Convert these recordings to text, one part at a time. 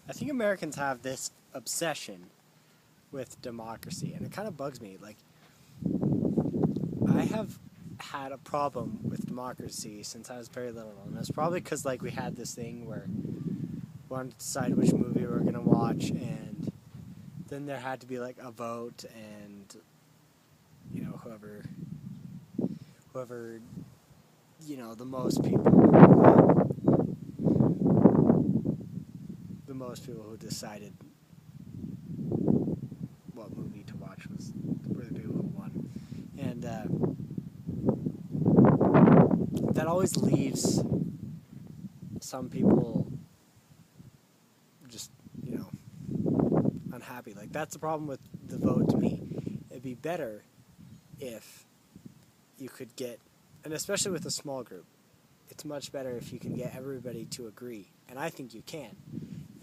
I think Americans have this obsession with democracy, and it kind of bugs me. Like, I have had a problem with democracy since I was very little, and it's probably because like we had this thing where we wanted to decide which movie we were gonna watch, and then there had to be like a vote, and whoever the most people, who decided what movie to watch were the people who won, and that always leaves some people just unhappy. Like, that's the problem with the vote to me. It'd be better if you could get, and especially with a small group, it's much better if you can get everybody to agree, and I think you can.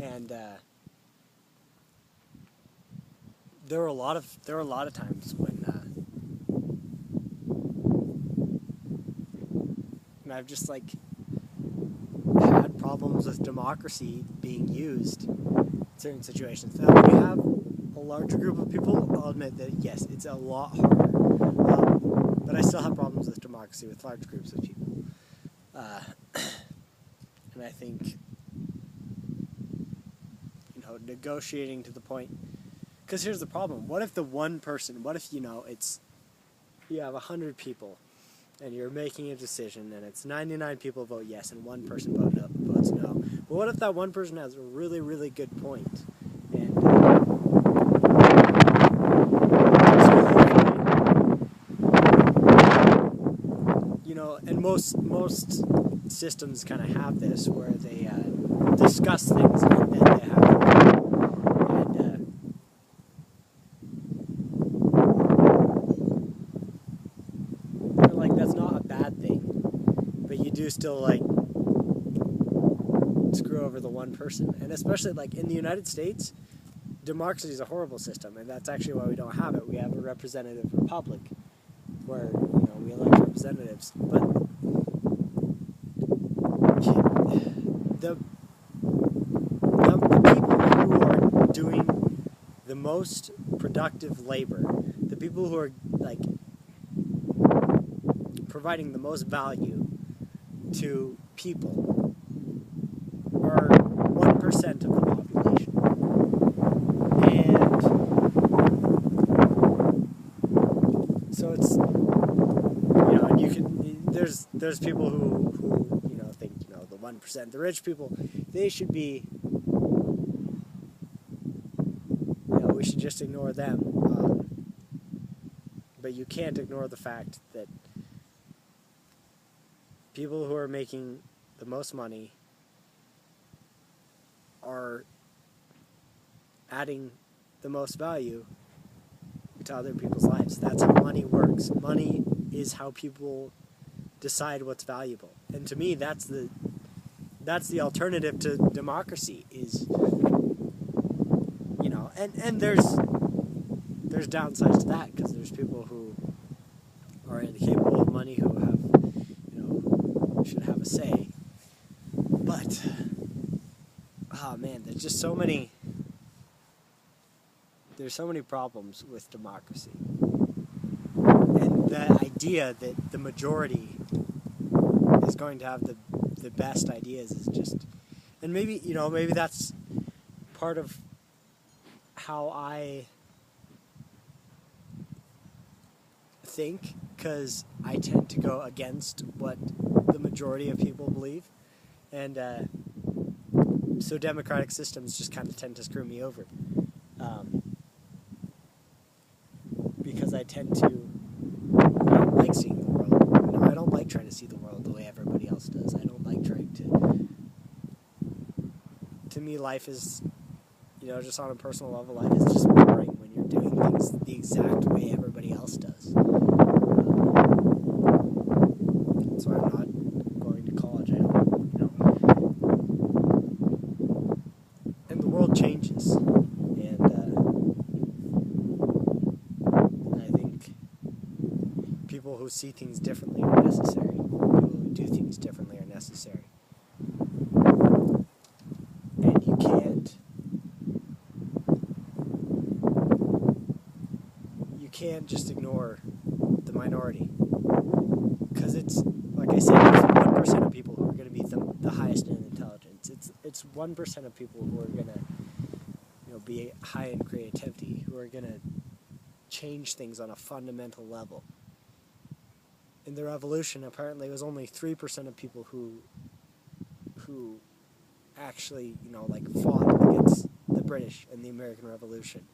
And there were a lot of times when I've just like had problems with democracy being used in certain situations. Now, when you have a larger group of people, I'll admit that yes, it's a lot harder. But I still have problems with democracy with large groups of people. And I think negotiating to the point, because here's the problem: what if the one person? What if you have 100 people, and you're making a decision, and it's 99 people vote yes, and one person votes no? But what if that one person has a really, really good point, and and most systems kind of have this, where they discuss things and then they have to vote. And like, that's not a bad thing, but you do still like screw over the one person. And especially like in the United States, democracy is a horrible system, and that's actually why we don't have it. We have a representative republic where we elect representatives, but the people who are doing the most productive labor, the people who are like providing the most value to people, are 1% of the population. And so it's and you can there's people who think the 1%, the rich people, they should be we should just ignore them. But you can't ignore the fact that people who are making the most money are adding the most value to other people's lives. That's how money works. Money is how people decide what's valuable. And to me, that's the alternative to democracy. Is and there's downsides to that, because there's people who are incapable of money who have should have a say. But oh man, there's so many problems with democracy, and the idea that the majority is going to have the best ideas is just, and maybe that's part of how I think, because I tend to go against what the majority of people believe, and so democratic systems just kind of tend to screw me over, because I tend to, I don't like seeing the world. I don't like trying to see the world the way everybody else does. I don't like trying to me, life is, just on a personal level, life is just boring when you're doing things the exact way everybody else does. That's why I'm not going to college. I don't, and the world changes, and I think people who see things differently are necessary. People who do things differently are necessary. And you can't can't just ignore the minority, because it's, like I said, it's 1% of people who are going to be the highest in intelligence. It's 1% of people who are going to, be high in creativity, who are going to change things on a fundamental level. In the revolution, apparently, it was only 3% of people who actually, fought against the British in the American Revolution.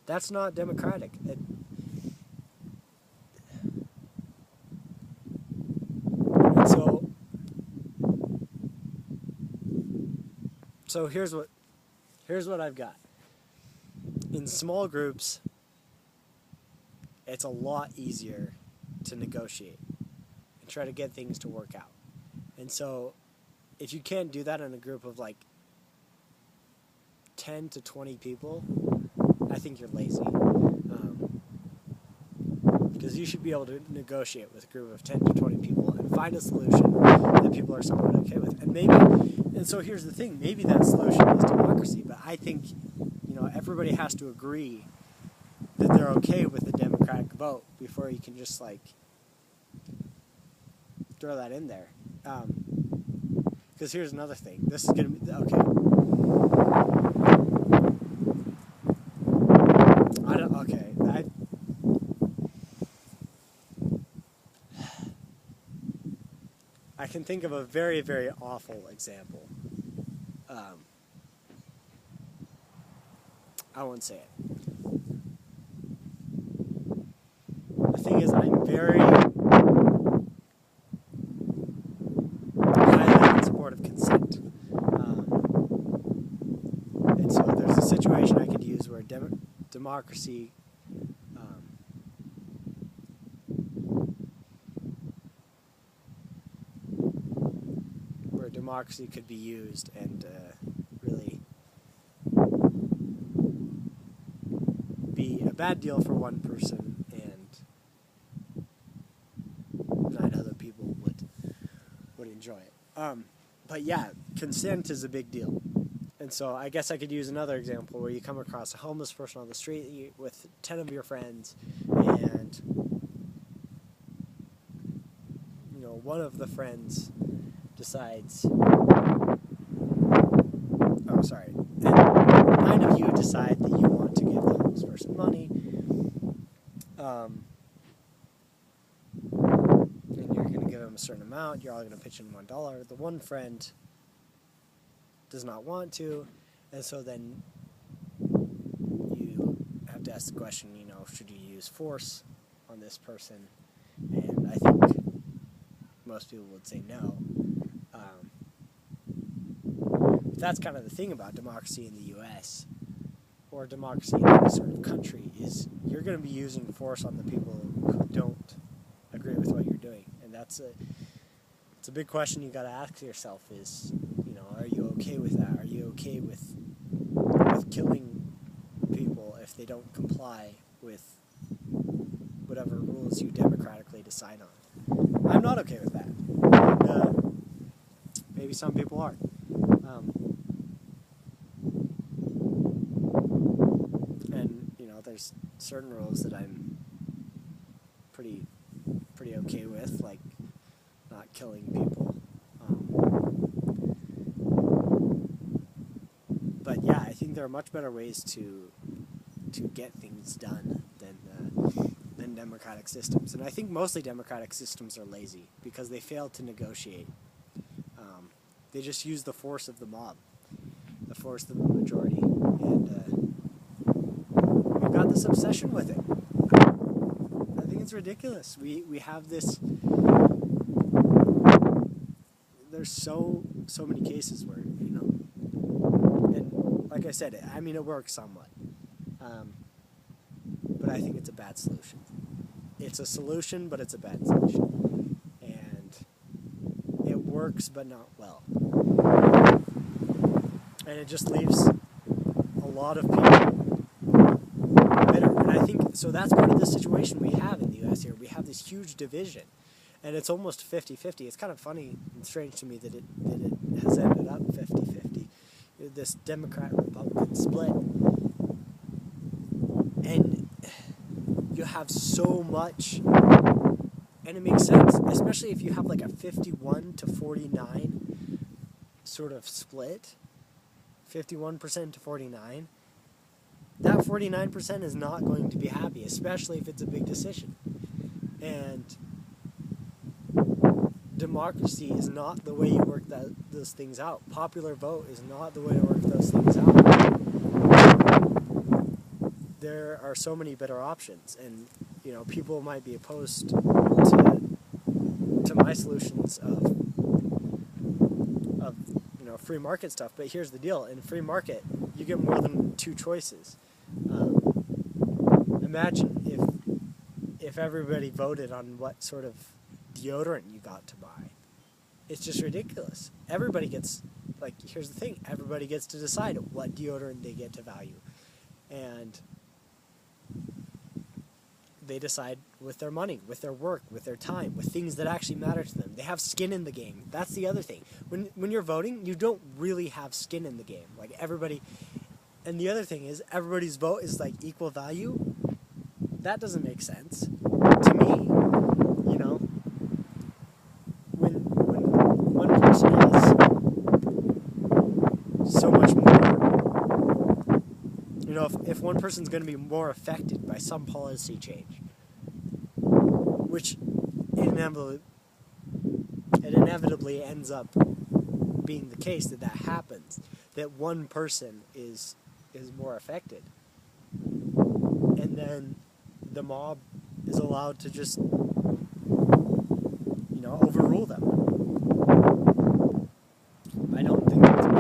That's not democratic. And so here's what I've got. In small groups, it's a lot easier to negotiate and try to get things to work out. And so if you can't do that in a group of 10 to 20 people, I think you're lazy. Because you should be able to negotiate with a group of 10 to 20 people and find a solution that people are somewhat okay with. And so here's the thing, maybe that solution is democracy, but I think, everybody has to agree that they're okay with the democratic vote before you can just, throw that in there. Because here's another thing. This is going to be, okay. I can think of a very, very awful example. I won't say it. The thing is, I'm very highly in support of consent. And so there's a situation I could use where democracy could be used and really be a bad deal for one person, and 9 other people would enjoy it. But yeah, consent is a big deal. And so I guess I could use another example where you come across a homeless person on the street with 10 of your friends, and one of the friends decides, and 9 of you decide that you want to give the homeless person money, and you're going to give him a certain amount. You're all going to pitch in $1. The one friend does not want to, and so then you have to ask the question, should you use force on this person? And I think most people would say no. That's kind of the thing about democracy in the U.S. or democracy in any sort of country, is you're going to be using force on the people who don't agree with what you're doing. And it's a big question you got to ask yourself is, are you okay with that? Are you okay with killing people if they don't comply with whatever rules you democratically decide on? I'm not okay with that. And, maybe some people are. There's certain rules that I'm pretty okay with, like not killing people. But yeah, I think there are much better ways to get things done than democratic systems. And I think mostly democratic systems are lazy because they fail to negotiate. They just use the force of the mob, the force of the majority, and we've got this obsession with it. I think it's ridiculous. We have this. There's so many cases where and like I said, it works somewhat, but I think it's a bad solution. It's a solution, but it's a bad solution, and it works, but not well. And it just leaves a lot of people bitter. And I think, so that's part of the situation we have in the U.S. here. We have this huge division, and it's almost 50-50. It's kind of funny and strange to me that it has ended up 50-50. This Democrat-Republican split. And you have so much, and it makes sense, especially if you have like a 51 to 49 sort of split, 51% to 49, that 49% is not going to be happy, especially if it's a big decision. And democracy is not the way you work those things out. Popular vote is not the way to work those things out. There are so many better options, and people might be opposed to my solutions of free market stuff. But here's the deal: in a free market, you get more than two choices. Imagine if everybody voted on what sort of deodorant you got to buy. It's just ridiculous. Everybody gets, here's the thing, everybody gets to decide what deodorant they get to value. And they decide with their money, with their work, with their time, with things that actually matter to them. They have skin in the game. That's the other thing. When you're voting, you don't really have skin in the game. And the other thing is, everybody's vote is equal value. That doesn't make sense to me. When one person has so much more, if one person's going to be more affected by some policy change, which it inevitably ends up being the case that happens, that one person is more affected, and then the mob is allowed to just overrule them. I don't think that's good.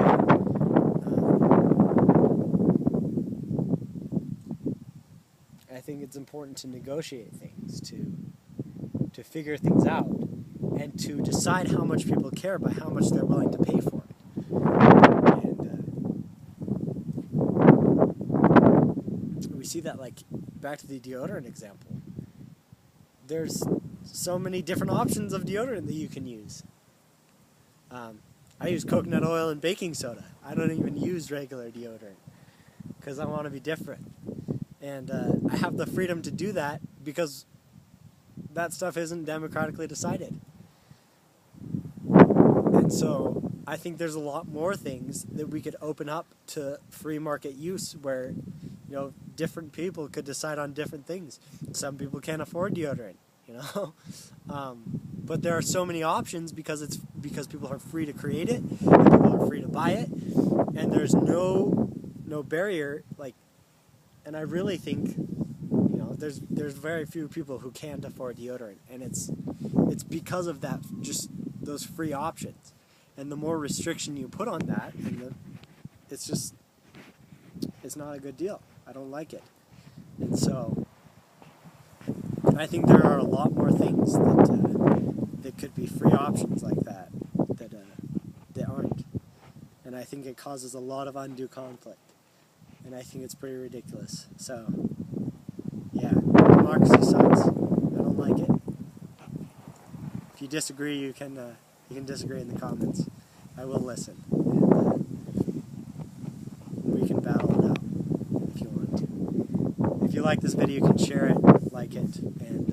I think it's important to negotiate things, to figure things out, and to decide how much people care by how much they're willing to pay for it. And we see that, back to the deodorant example. There's so many different options of deodorant that you can use. I use coconut oil and baking soda. I don't even use regular deodorant because I want to be different. And I have the freedom to do that because that stuff isn't democratically decided. And so I think there's a lot more things that we could open up to free market use where, different people could decide on different things. Some people can't afford deodorant, but there are so many options because people are free to create it, and people are free to buy it, and there's no barrier. And I really think, there's very few people who can't afford deodorant, and it's because of that, just those free options. And the more restriction you put on that, it's not a good deal. I don't like it. And so I think there are a lot more things that could be free options like that aren't. And I think it causes a lot of undue conflict. And I think it's pretty ridiculous. So, yeah, democracy sucks. I don't like it. If you disagree, you can disagree in the comments. I will listen. And, we can battle it out if you want to. If you like this video, you can share it, like it, and